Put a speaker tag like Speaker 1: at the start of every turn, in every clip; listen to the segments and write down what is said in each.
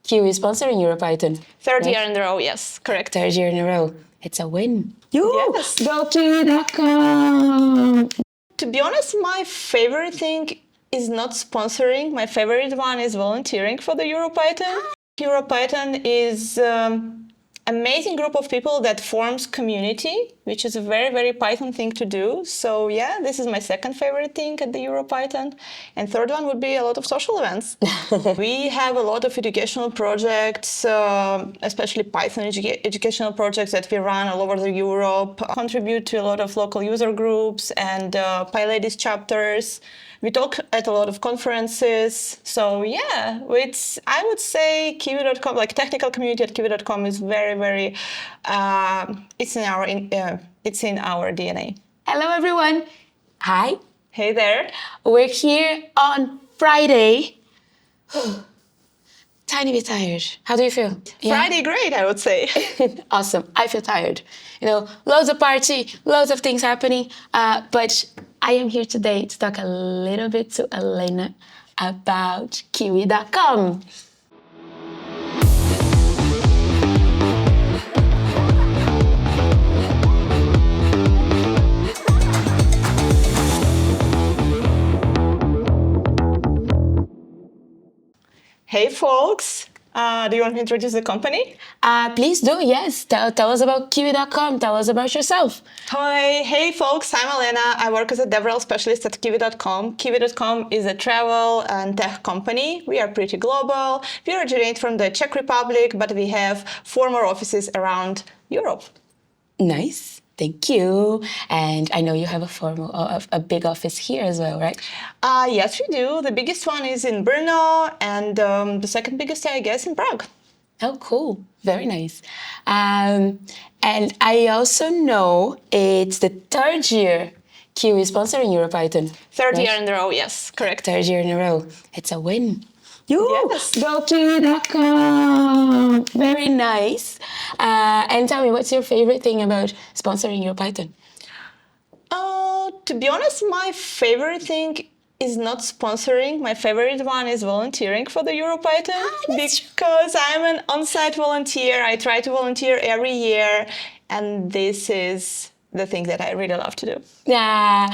Speaker 1: Kiwi sponsoring EuroPython.
Speaker 2: Third year in a row, yes, correct.
Speaker 1: Third year in a row. It's a win.
Speaker 2: Yes.
Speaker 1: Go Kiwi.com.
Speaker 2: To be honest, my favorite thing is not sponsoring. My favorite one is volunteering for the EuroPython. EuroPython is amazing group of people that forms community, which is a very, very Python thing to do. So yeah, this is my second favorite thing at the EuroPython. And third one would be a lot of social events. We have a lot of educational projects, especially Python educational projects that we run all over the Europe, contribute to a lot of local user groups and PyLadies chapters. We talk at a lot of conferences. So yeah, I would say Kiwi.com, like technical community at Kiwi.com is very, very, it's in our DNA.
Speaker 1: Hello, everyone. Hi.
Speaker 2: Hey there.
Speaker 1: We're here on Friday. Tiny bit tired. How do you feel?
Speaker 2: Friday, great, I would say.
Speaker 1: Awesome. I feel tired. Loads of party, loads of things happening. But I am here today to talk a little bit to Alena about Kiwi.com.
Speaker 2: Hey folks, do you want to introduce the company?
Speaker 1: Please do, yes. Tell us about Kiwi.com. Tell us about yourself.
Speaker 2: Hi, hey folks, I'm Alena. I work as a DevRel specialist at Kiwi.com. Kiwi.com is a travel and tech company. We are pretty global. We originate from the Czech Republic, but we have 4 more offices around Europe.
Speaker 1: Nice. Thank you. And I know you have a big office here as well, right?
Speaker 2: Yes, we do. The biggest one is in Brno, and the second biggest, I guess, in Prague.
Speaker 1: Oh, cool. Very nice. And I also know it's the third year Kiwi sponsoring EuroPython.
Speaker 2: Third year in a row, yes, correct.
Speaker 1: Third year in a row. It's a win.
Speaker 2: Yes.
Speaker 1: Go Kiwi.com. Very nice. And tell me, what's your favorite thing about sponsoring EuroPython?
Speaker 2: To be honest, my favorite thing is not sponsoring. My favorite one is volunteering for the EuroPython because I'm an on-site volunteer. I try to volunteer every year, and this is the thing that I really love to do.
Speaker 1: Yeah.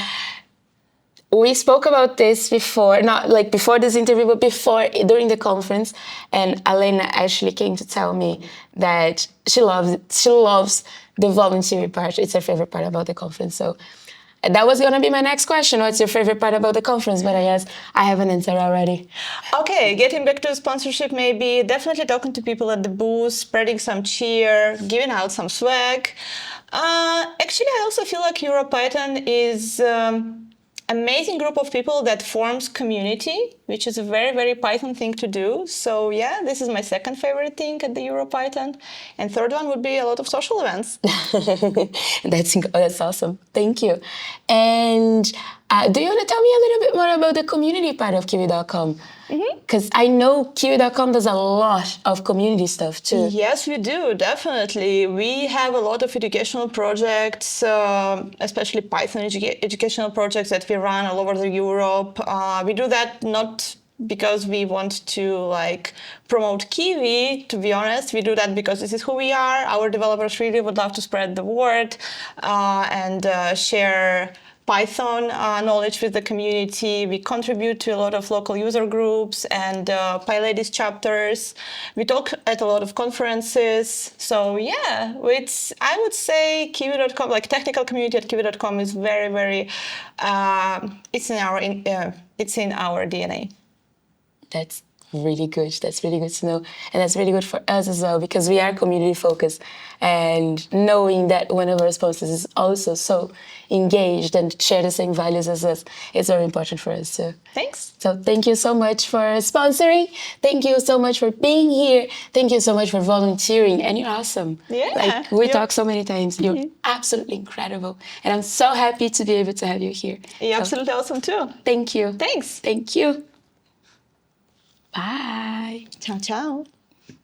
Speaker 1: We spoke about this before, not like before this interview, but during the conference, and Alena actually came to tell me that she loves the volunteering part. It's her favorite part about the conference. So that was gonna be my next question. What's your favorite part about the conference? But I guess I have an answer already.
Speaker 2: Okay, getting back to sponsorship, maybe definitely talking to people at the booth, spreading some cheer, giving out some swag. Actually, I also feel like EuroPython is amazing group of people that forms community, which is a very, very Python thing to do. So yeah, this is my second favorite thing at the EuroPython. And third one would be a lot of social events.
Speaker 1: That's awesome. Thank you. And do you want to tell me a little bit more about the community part of Kiwi.com? Because I know Kiwi.com does a lot of community stuff too.
Speaker 2: Yes, we do, definitely. We have a lot of educational projects, especially Python educational projects that we run all over the Europe. We do that not because we want to promote Kiwi, to be honest. We do that because this is who we are. Our developers really would love to spread the word and share Python knowledge with the community. We contribute to a lot of local user groups and PyLadies chapters. We talk at a lot of conferences. So yeah, I would say Kiwi.com, like technical community at Kiwi.com is very, very, it's in our DNA.
Speaker 1: That's really good. That's really good to know. And that's really good for us as well, because we are community focused, and knowing that one of our sponsors is also so engaged and share the same values as us, it's very important for us too.
Speaker 2: Thanks.
Speaker 1: So thank you so much for sponsoring. Thank you so much for being here. Thank you so much for volunteering. And you're awesome.
Speaker 2: Yeah.
Speaker 1: We talked so many times. You're absolutely incredible. And I'm so happy to be able to have you here.
Speaker 2: You're absolutely awesome too.
Speaker 1: Thank you.
Speaker 2: Thanks.
Speaker 1: Thank you. Bye.
Speaker 2: Ciao, ciao.